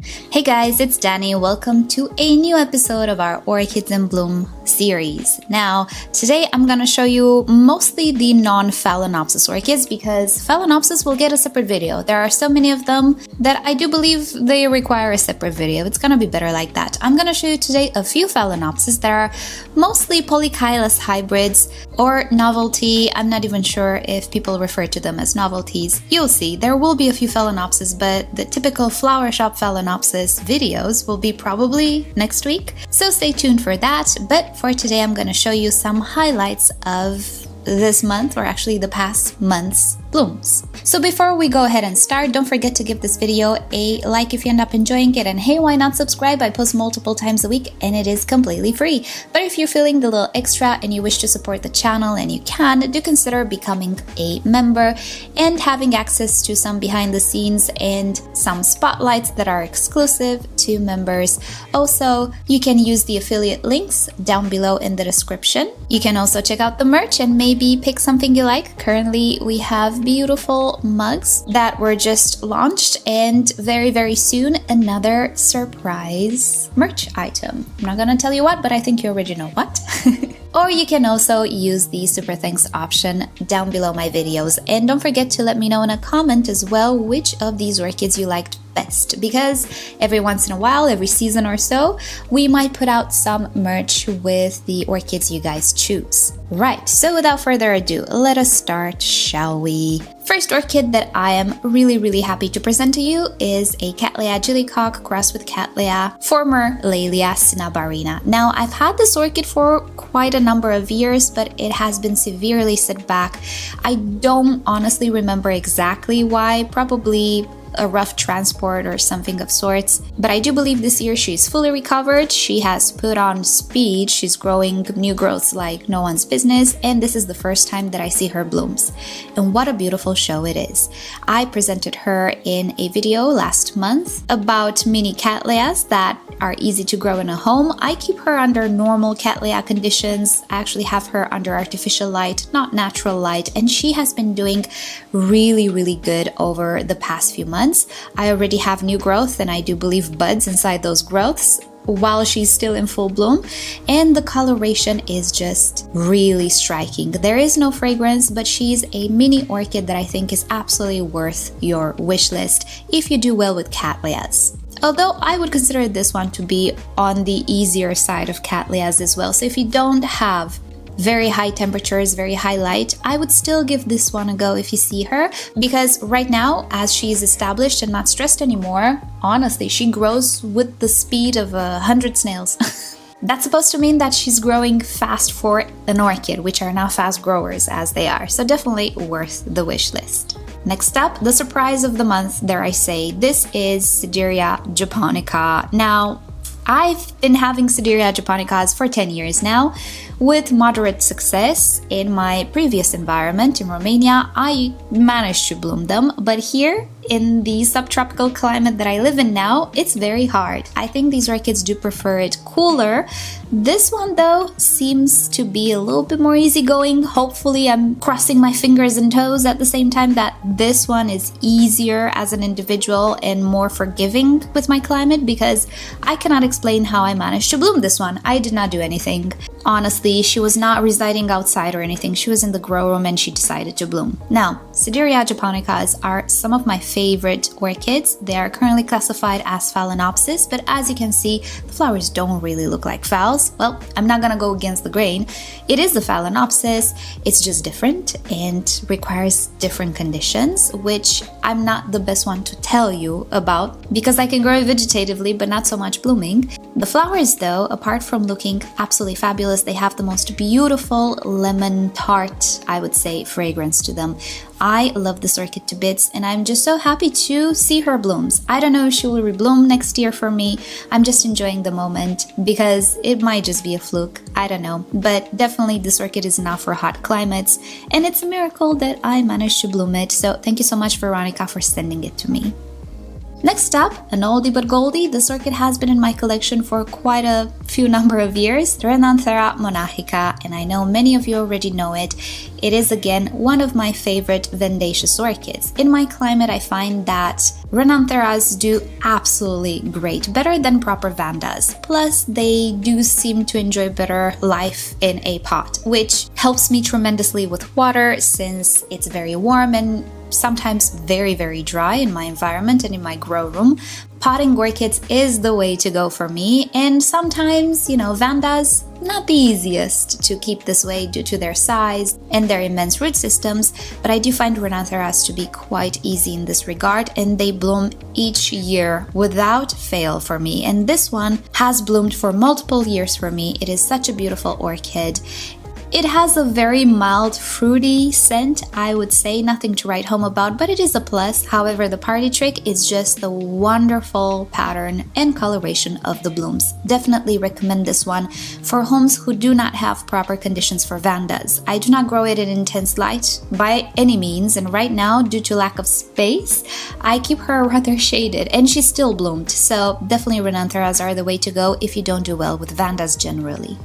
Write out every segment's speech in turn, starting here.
Hey guys, it's Danny. Welcome to a new episode of our Orchids in Bloom series. Now, today I'm going to show you mostly the non-Phalaenopsis orchids because Phalaenopsis will get a separate video. There are so many of them that I do believe they require a separate video. It's going to be better like that. I'm going to show you today a few Phalaenopsis that are mostly polychilous hybrids or novelty. I'm not even sure if people refer to them as novelties. You'll see, there will be a few Phalaenopsis, but the typical flower shop Phalaenopsis videos will be probably next week, so stay tuned for that. But for today I'm going to show you some highlights of this month, or actually the past month's blooms. So before we go ahead and start, don't forget to give this video a like if you end up enjoying it, and hey, why not subscribe? I post multiple times a week and it is completely free. But if you're feeling the little extra and you wish to support the channel, and you can, do consider becoming a member and having access to some behind the scenes and some spotlights that are exclusive to members. Also, you can use the affiliate links down below in the description. You can also check out the merch and maybe pick something you like. Currently we have beautiful mugs that were just launched, and very soon another surprise merch item. I'm not gonna tell you what, but I think you already know what. Or you can also use the super thanks option down below my videos. And don't forget to let me know in a comment as well which of these orchids you liked best, because every once in a while, every season or so, we might put out some merch with the orchids you guys choose. Right, so without further ado, let us start, shall we? First orchid that I am really happy to present to you is a Cattleya Jillicoc crossed with Cattleya, former Laelia cinnabarina. Now, I've had this orchid for quite a number of years, but it has been severely set back. I don't honestly remember exactly why, probably a rough transport or something of sorts, but I do believe this year she's fully recovered. She has put on speed. She's growing new growths like no one's business, and this is the first time that I see her blooms, and what a beautiful show it is. I presented her in a video last month about mini Cattleyas that are easy to grow in a home. I keep her under normal Cattleya conditions. I actually have her under artificial light, not natural light, and she has been doing really good over the past few months. I already have new growth, and I do believe buds inside those growths while she's still in full bloom, and the coloration is just really striking. There is no fragrance, but she's a mini orchid that I think is absolutely worth your wish list if you do well with Cattleyas. Although I would consider this one to be on the easier side of Cattleyas as well. So if you don't have very high temperatures, very high light, I would still give this one a go if you see her, because right now, as she is established and not stressed anymore, honestly, she grows with the speed of 100 snails. That's supposed to mean that she's growing fast for an orchid, which are now fast growers as they are, so definitely worth the wish list. Next up, the surprise of the month, dare I say, this is Sedirea japonica. Now, I've been having Sedirea japonicas for 10 years now, with moderate success. In my previous environment in Romania, I managed to bloom them, but here in the subtropical climate that I live in now, it's very hard. I think these orchids do prefer it cooler. This one though seems to be a little bit more easygoing. Hopefully, I'm crossing my fingers and toes at the same time that this one is easier as an individual and more forgiving with my climate, because I cannot explain how I managed to bloom this one. I did not do anything. Honestly, she was not residing outside or anything. She was in the grow room and she decided to bloom. Now, Sedirea japonicas are some of my favorite orchids. They are currently classified as Phalaenopsis, but as you can see, the flowers don't really look like phals. Well, I'm not gonna go against the grain. It is the Phalaenopsis, it's just different and requires different conditions, which I'm not the best one to tell you about because I can grow vegetatively but not so much blooming. The flowers though, apart from looking absolutely fabulous, they have the most beautiful lemon tart, I would say, fragrance to them. I love this orchid to bits, and I'm just so happy to see her blooms. I don't know if she will rebloom next year for me. I'm just enjoying the moment because it might just be a fluke. I don't know. But definitely this orchid is not for hot climates, and it's a miracle that I managed to bloom it. So thank you so much, Veronica, for sending it to me. Next up, an oldie but goldie, this orchid has been in my collection for quite a few number of years, Renanthera monachica, and I know many of you already know it. It is again one of my favorite Vandaceous orchids. In my climate, I find that Renantheras do absolutely great, better than proper Vandas. Plus, they do seem to enjoy better life in a pot, which helps me tremendously with water since it's very warm and sometimes very, very dry in my environment and in my grow room. Potting orchids is the way to go for me, and sometimes, Vandas, not the easiest to keep this way due to their size and their immense root systems, but I do find Renantheras to be quite easy in this regard, and they bloom each year without fail for me, and this one has bloomed for multiple years for me. It is such a beautiful orchid. It has a very mild, fruity scent, I would say, nothing to write home about, but it is a plus. However, the party trick is just the wonderful pattern and coloration of the blooms. Definitely recommend this one for homes who do not have proper conditions for Vandas. I do not grow it in intense light by any means, and right now, due to lack of space, I keep her rather shaded, and she still bloomed. So definitely Renantheras are the way to go if you don't do well with Vandas generally.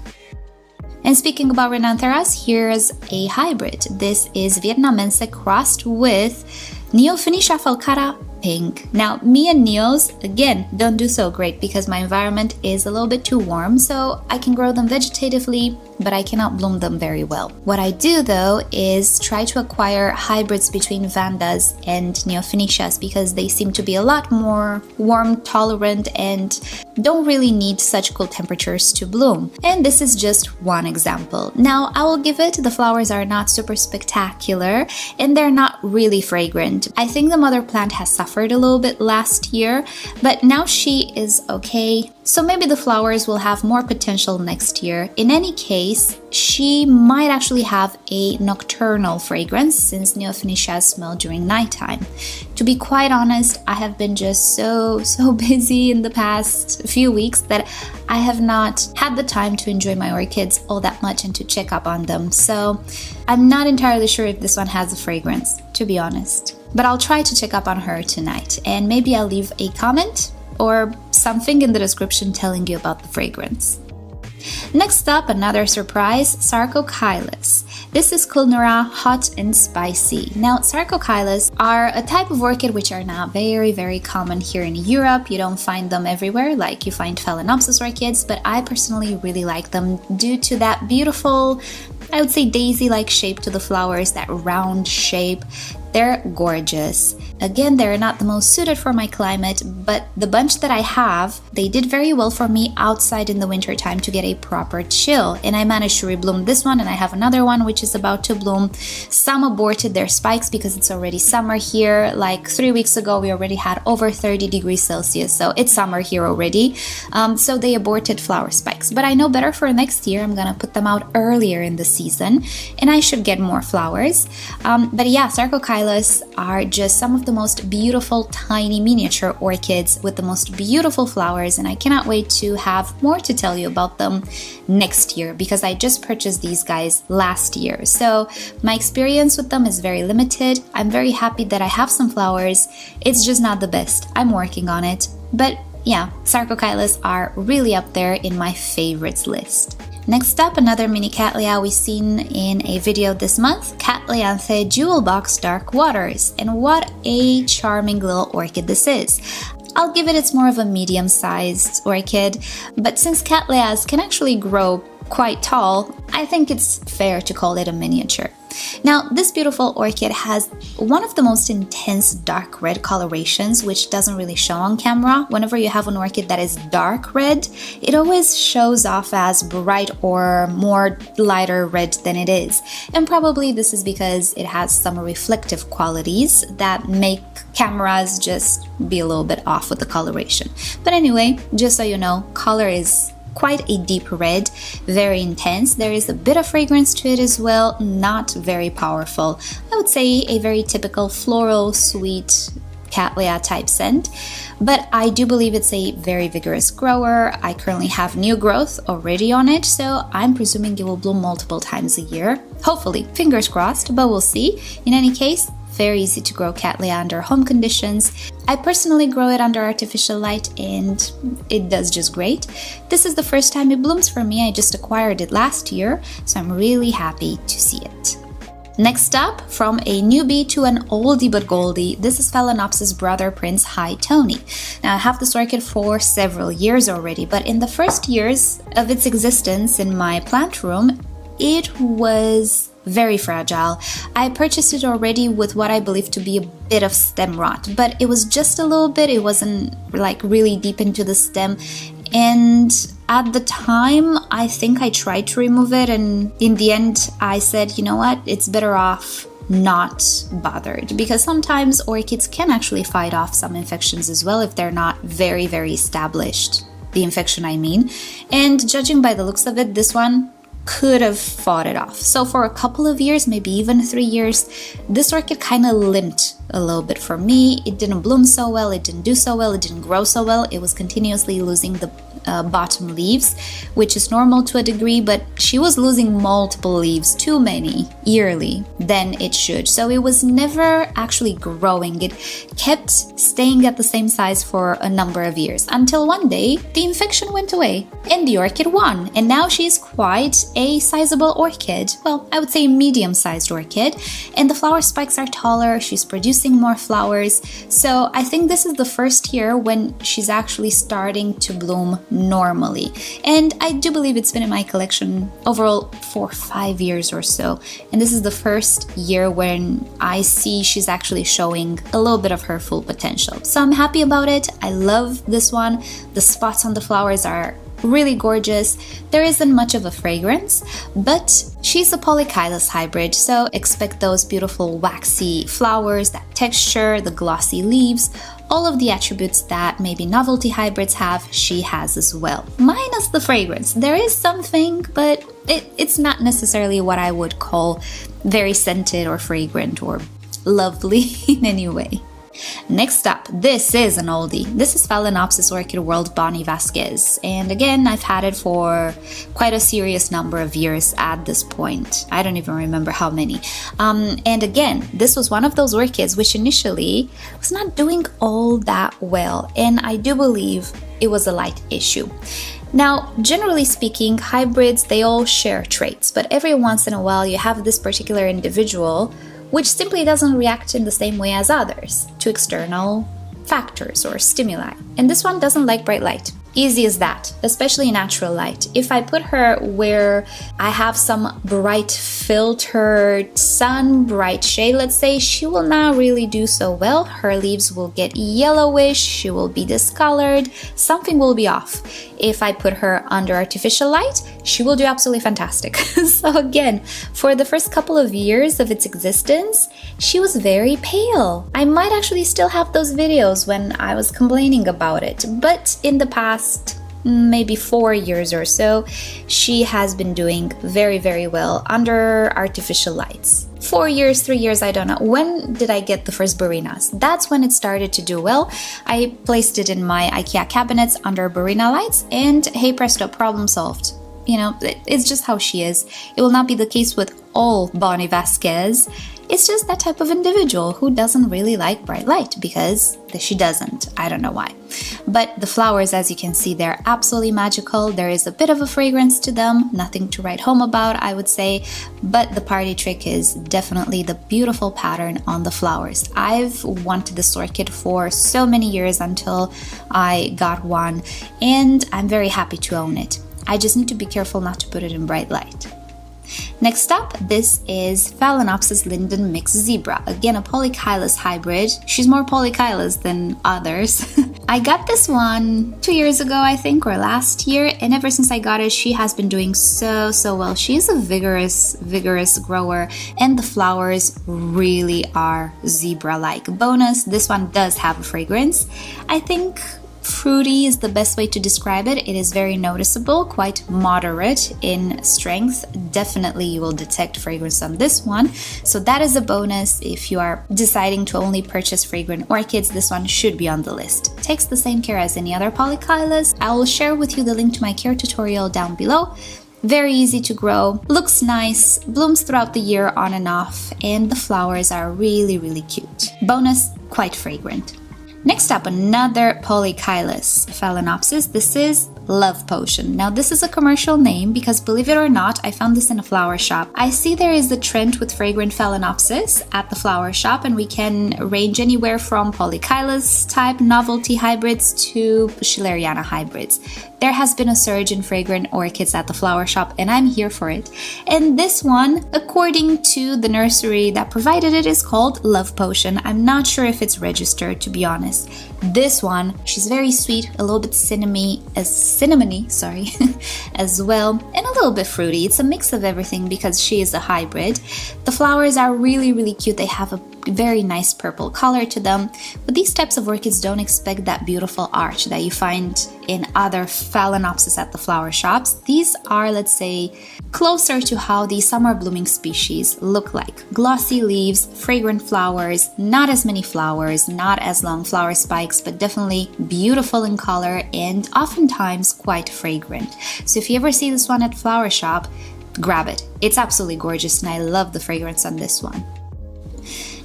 And speaking about Renantheras, here's a hybrid. This is vietnamense crossed with Neofinetia falcata pink. Now, me and Neos, again, don't do so great because my environment is a little bit too warm, so I can grow them vegetatively, but I cannot bloom them very well. What I do though is try to acquire hybrids between Vandas and Neofinetias because they seem to be a lot more warm tolerant and don't really need such cool temperatures to bloom. And this is just one example. Now, I will give it, the flowers are not super spectacular and they're not really fragrant. I think the mother plant has suffered a little bit last year, but now she is okay. So maybe the flowers will have more potential next year. In any case, she might actually have a nocturnal fragrance since Neofinetias smell during nighttime. To be quite honest, I have been just so busy in the past few weeks that I have not had the time to enjoy my orchids all that much and to check up on them. So I'm not entirely sure if this one has a fragrance, to be honest. But I'll try to check up on her tonight, and maybe I'll leave a comment or something in the description telling you about the fragrance. Next up, another surprise, Sarcochilus. This is Kulnura HotNspicy. Now, Sarcochilus are a type of orchid which are not very common here in Europe. You don't find them everywhere like you find Phalaenopsis orchids, but I personally really like them due to that beautiful, I would say daisy-like shape to the flowers, that round shape. They're gorgeous. Again, they're not the most suited for my climate, but the bunch that I have, they did very well for me outside in the winter time to get a proper chill. And I managed to rebloom this one, and I have another one which is about to bloom. Some aborted their spikes because it's already summer here. Like 3 weeks ago, we already had over 30 degrees Celsius, so it's summer here already. So they aborted flower spikes. But I know better for next year. I'm gonna put them out earlier in the season, and I should get more flowers. But yeah, Sarcochilus are just some of the most beautiful tiny miniature orchids with the most beautiful flowers, and I cannot wait to have more to tell you about them next year because I just purchased these guys last year. So my experience with them is very limited. I'm very happy that I have some flowers. It's just not the best. I'm working on it. But yeah, Sarcochilus are really up there in my favorites list. Next up, another mini Cattleya we've seen in a video this month, Cattlianthe Jewel Box Dark Waters. And what a charming little orchid this is. I'll give it, it's more of a medium-sized orchid, but since Cattleyas can actually grow quite tall, I think it's fair to call it a miniature. Now, this beautiful orchid has one of the most intense dark red colorations, which doesn't really show on camera. Whenever you have an orchid that is dark red, it always shows off as bright or more lighter red than it is. And probably this is because it has some reflective qualities that make cameras just be a little bit off with the coloration. But anyway, just so you know, color is quite a deep red, very intense. There is a bit of fragrance to it as well, not very powerful. I would say a very typical floral, sweet Cattleya type scent, but I do believe it's a very vigorous grower. I currently have new growth already on it, so I'm presuming it will bloom multiple times a year. Hopefully, fingers crossed, but we'll see. In any case, very easy to grow Cattleya under home conditions. I personally grow it under artificial light and it does just great. This is the first time it blooms for me. I just acquired it last year, so I'm really happy to see it. Next up, from a newbie to an oldie but goldie, this is Phalaenopsis brother Prince High Tony. Now I have this orchid for several years already, but in the first years of its existence in my plant room, it was very fragile. I purchased it already with what I believe to be a bit of stem rot, but it was just a little bit, it wasn't like really deep into the stem. And at the time, I think I tried to remove it, and in the end, I said, you know what, it's better off not bothered, because sometimes orchids can actually fight off some infections as well if they're not very, very established. The infection, I mean. And judging by the looks of it, this one could have fought it off. So for a couple of years, maybe even 3 years, this orchid kind of limped a little bit for me. It didn't bloom so well, it didn't do so well, it didn't grow so well. It was continuously losing the bottom leaves, which is normal to a degree, but she was losing multiple leaves, too many, yearly, than it should. So it was never actually growing. It kept staying at the same size for a number of years, until one day the infection went away and the orchid won. And now she's quite a sizable orchid. Well, I would say medium-sized orchid. And the flower spikes are taller, she's producing more flowers. So I think this is the first year when she's actually starting to bloom normally. And I do believe it's been in my collection overall for 5 years or so. And this is the first year when I see she's actually showing a little bit of her full potential. So I'm happy about it. I love this one. The spots on the flowers are really gorgeous. There isn't much of a fragrance, but she's a Polychilus hybrid, so expect those beautiful waxy flowers, that texture, the glossy leaves, all of the attributes that maybe novelty hybrids have, she has as well. Minus the fragrance. There is something, but it's not necessarily what I would call very scented or fragrant or lovely in any way. Next up, this is an oldie. This is Phalaenopsis Orchid World Bonnie Vasquez, and again, I've had it for quite a serious number of years at this point. I don't even remember how many. And again, this was one of those orchids which initially was not doing all that well, and I do believe it was a light issue. Now, generally speaking, hybrids, they all share traits, but every once in a while you have this particular individual which simply doesn't react in the same way as others to external factors or stimuli. And this one doesn't like bright light. Easy as that, especially natural light. If I put her where I have some bright filtered sun, bright shade, let's say, she will not really do so well. Her leaves will get yellowish, she will be discolored, something will be off. If I put her under artificial light, she will do absolutely fantastic. So again, for the first couple of years of its existence, she was very pale. I might actually still have those videos when I was complaining about it, but in the past maybe 4 years or so, she has been doing very, very well under artificial lights. 4 years, 3 years, I don't know. When did I get the first Barinas? That's when it started to do well. I placed it in my IKEA cabinets under Barina lights, and hey presto, problem solved. You know, it's just how she is. It will not be the case with all Bonnie Vasquez. It's just that type of individual who doesn't really like bright light, because she doesn't. I don't know why. But the flowers, as you can see, they're absolutely magical. There is a bit of a fragrance to them, nothing to write home about, I would say. But the party trick is definitely the beautiful pattern on the flowers. I've wanted this orchid for so many years until I got one, and I'm very happy to own it. I just need to be careful not to put it in bright light. Next up, this is Phalaenopsis Lyndon Mixed Zebra, again a Polychilus hybrid. She's more Polychilus than others. I got this one 2 years ago, I think, or last year, and ever since I got it, she has been doing so well. She is a vigorous grower, and the flowers really are zebra-like. Bonus, this one does have a fragrance. I think fruity is the best way to describe it. It is very noticeable, quite moderate in strength. Definitely you will detect fragrance on this one. So that is a bonus. If you are deciding to only purchase fragrant orchids, this one should be on the list. Takes the same care as any other Polychilus. I will share with you the link to my care tutorial down below. very easy to grow, looks nice, blooms throughout the year on and off, and the flowers are really, really cute. Bonus, quite fragrant. Next up, another Polychilus Phalaenopsis. This is Love Potion. Now, this is a commercial name because, believe it or not, I found this in a flower shop. I see there is a trend with fragrant Phalaenopsis at the flower shop, and we can range anywhere from Polychilus type novelty hybrids to Schilleriana hybrids. There has been a surge in fragrant orchids at the flower shop, and I'm here for it. And this one, according to the nursery that provided it, is called Love Potion. I'm not sure if it's registered, to be honest. This one, she's very sweet, a little bit cinnamony, as well, and a little bit fruity. It's a mix of everything because she is a hybrid. The flowers are really, really cute. They have a very nice purple color to them, but these types of orchids don't expect that beautiful arch that you find in other Phalaenopsis at the flower shops. These are, let's say, closer to how the summer blooming species look like. Glossy leaves, fragrant flowers, not as many flowers, not as long flower spikes, but definitely beautiful in color and oftentimes quite fragrant. So if you ever see this one at flower shop, grab it. It's absolutely gorgeous, and I love the fragrance on this one.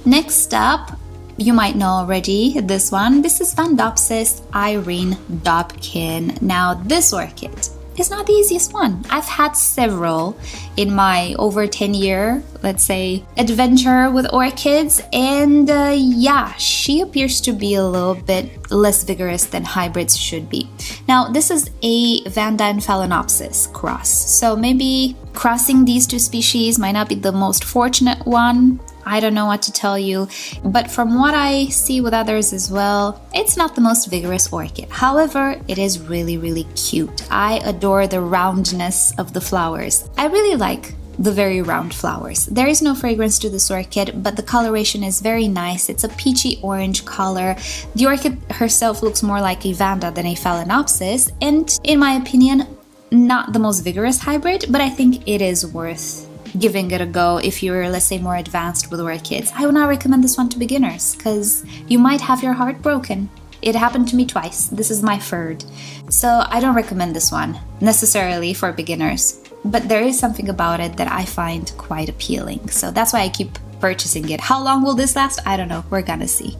Next up, you might know already this one. This is Vandaenopsis Irene Dobkin. Now, this orchid is not the easiest one. I've had several in my over 10-year, let's say, adventure with orchids, and yeah, she appears to be a little bit less vigorous than hybrids should be. Now, this is a Vanda and Phalaenopsis cross, so maybe crossing these two species might not be the most fortunate one. I don't know what to tell you, but from what I see with others as well, it's not the most vigorous orchid. However, it is really, really cute. I adore the roundness of the flowers. I really like the very round flowers. There is no fragrance to this orchid, but the coloration is very nice. It's a peachy orange color. The orchid herself looks more like a Vanda than a Phalaenopsis, and in my opinion, not the most vigorous hybrid, but I think it is worth giving it a go if you're, let's say, more advanced with orchids. I would not recommend this one to beginners because you might have your heart broken. It happened to me twice. This is my third. So I don't recommend this one necessarily for beginners, but there is something about it that I find quite appealing. So that's why I keep purchasing it. How long will this last? I don't know. We're gonna see.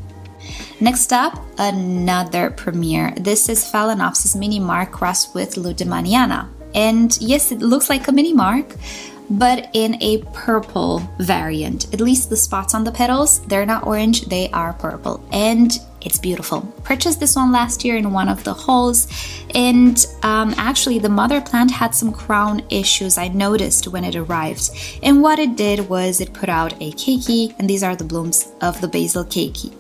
Next up, another premiere. This is Phalaenopsis Mini Mark crossed with lueddemanniana. And yes, it looks like a mini mark, but in a purple variant. At least the spots on the petals, they're not orange, they are purple. And it's beautiful. Purchased this one last year in one of the hauls, and actually the mother plant had some crown issues I noticed when it arrived. And what it did was it put out a keiki, and these are the blooms of the basil keiki.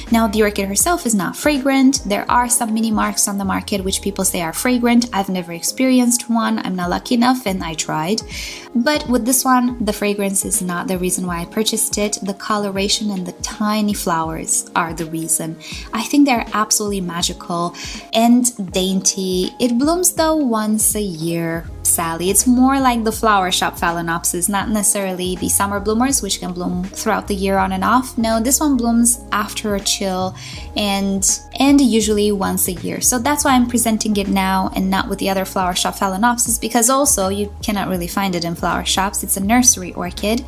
Now, the orchid herself is not fragrant. There are some mini marks on the market which people say are fragrant. I've never experienced one. I'm not lucky enough, and I tried. But with this one, the fragrance is not the reason why I purchased it. The coloration and the tiny flowers are the reason. I think they're absolutely magical and dainty. It blooms though once a year, Sally. It's more like the flower shop Phalaenopsis, not necessarily the summer bloomers, which can bloom throughout the year on and off. No, this one blooms after a chill and usually once a year. So that's why I'm presenting it now and not with the other flower shop Phalaenopsis, because also you cannot really find it in flower shops. It's a nursery orchid,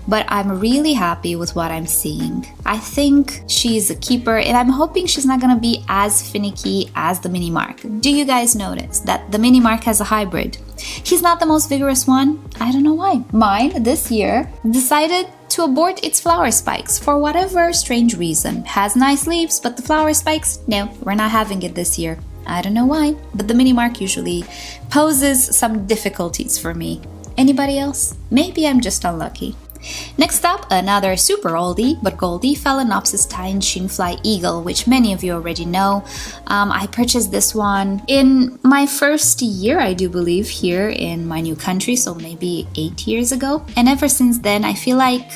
but I'm really happy with what I'm seeing. I think she's a keeper, and I'm hoping she's not gonna be as finicky as the mini mark. Do you guys notice that the mini mark has a hybrid? He's not the most vigorous one. I don't know why. Mine this year decided to abort its flower spikes for whatever strange reason. Has nice leaves, but the flower spikes, no, we're not having it this year. I don't know why, but the mini mark usually poses some difficulties for me. Anybody else? Maybe I'm just unlucky. Next up, another super oldie but goldie, Phalaenopsis Thai Shinfly Eagle, which many of you already know. I purchased this one in my first year, I do believe, here in my new country, so maybe 8 years ago. And ever since then, I feel like,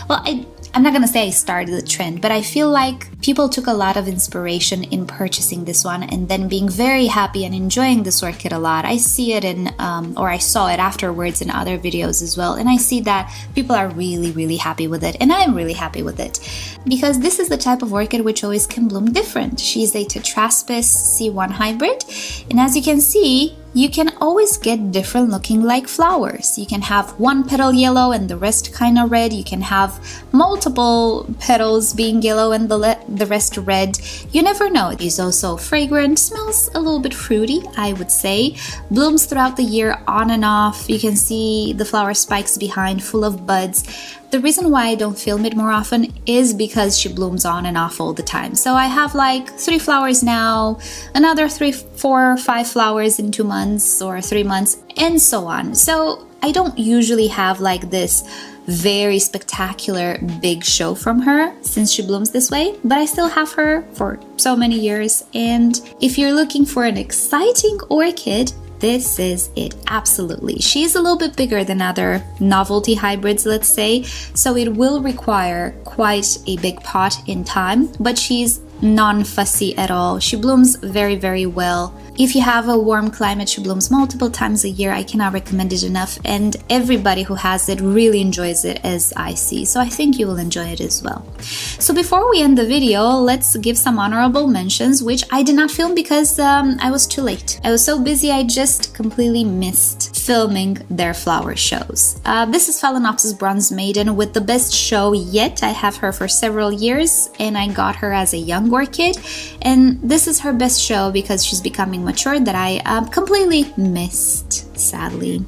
well, I'm not gonna say I started the trend, but I feel like people took a lot of inspiration in purchasing this one and then being very happy and enjoying this orchid a lot. I see it in, or I saw it afterwards in other videos as well, and I see that people are really, really happy with it, and I'm really happy with it because this is the type of orchid which always can bloom different. She's a Tetraspis C1 hybrid, and as you can see, you can always get different looking like flowers. You can have one petal yellow and the rest kind of red. You can have multiple petals being yellow and the rest red. You never know. It's also fragrant, smells a little bit fruity, I would say. Blooms throughout the year on and off. You can see the flower spikes behind full of buds. The reason why I don't film it more often is because she blooms on and off all the time. So I have like 3 flowers now, another 3, 4, 5 flowers in 2 months or 3 months, and so on. So I don't usually have like this very spectacular big show from her since she blooms this way, but I still have her for so many years. And if you're looking for an exciting orchid, this is it, absolutely. She's a little bit bigger than other novelty hybrids, let's say, so it will require quite a big pot in time, but she's non-fussy at all. She blooms very, very well. If you have a warm climate, she blooms multiple times a year. I cannot recommend it enough, and everybody who has it really enjoys it, as I see. So I think you will enjoy it as well. So before we end the video, let's give some honorable mentions, which I did not film because I was too late. I was so busy, I just completely missed filming their flower shows. This is Phalaenopsis Bronze Maiden with the best show yet. I have her for several years, and I got her as a young orchid, and this is her best show because she's becoming mature that I completely missed, sadly.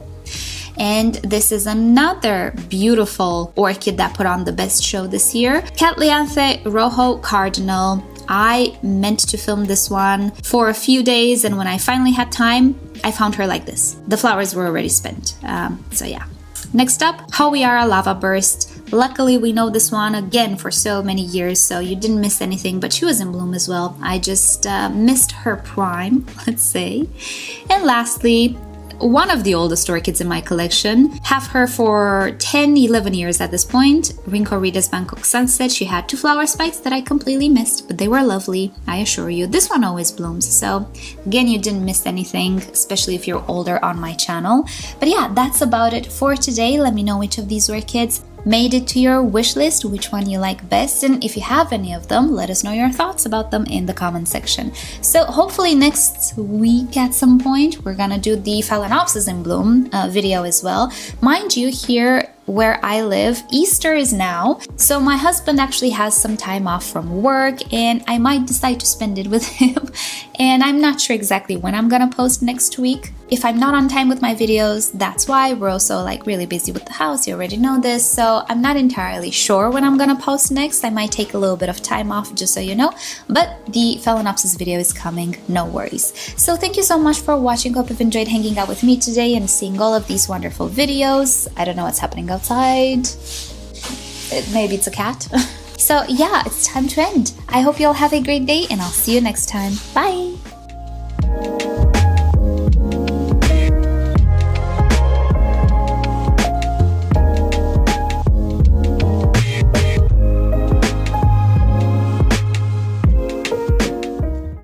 And this is another beautiful orchid that put on the best show this year, Cattlianthe Rojo Cardinal. I meant to film this one for a few days, and when I finally had time, I found her like this. The flowers were already spent, so yeah. Next up, Howiara Lava Burst. Luckily, we know this one again for so many years, so you didn't miss anything, but she was in bloom as well. I just missed her prime, let's say. And lastly, one of the oldest orchids in my collection, have her for 10-11 years at this point, Rhincoredes Bangkok Sunset. She had 2 flower spikes that I completely missed, but they were lovely, I assure you. This one always blooms, so again, you didn't miss anything, especially if you're older on my channel. But yeah, that's about it for today. Let me know which of these orchids made it to your wish list, which one you like best, and if you have any of them, let us know your thoughts about them in the comment section. So hopefully next week at some point we're gonna do the Phalaenopsis in bloom video as well. Mind you, here where I live, Easter is now, so my husband actually has some time off from work and I might decide to spend it with him, and I'm not sure exactly when I'm gonna post next week. If I'm not on time with my videos, that's why. We're also like really busy with the house, you already know this, so I'm not entirely sure when I'm gonna post next. I might take a little bit of time off, just so you know, but the Phalaenopsis video is coming, no worries. So thank you so much for watching. Hope you've enjoyed hanging out with me today and seeing all of these wonderful videos. I don't know what's happening outside. Maybe it's a cat. So yeah, it's time to end. I hope you all have a great day and I'll see you next time. Bye!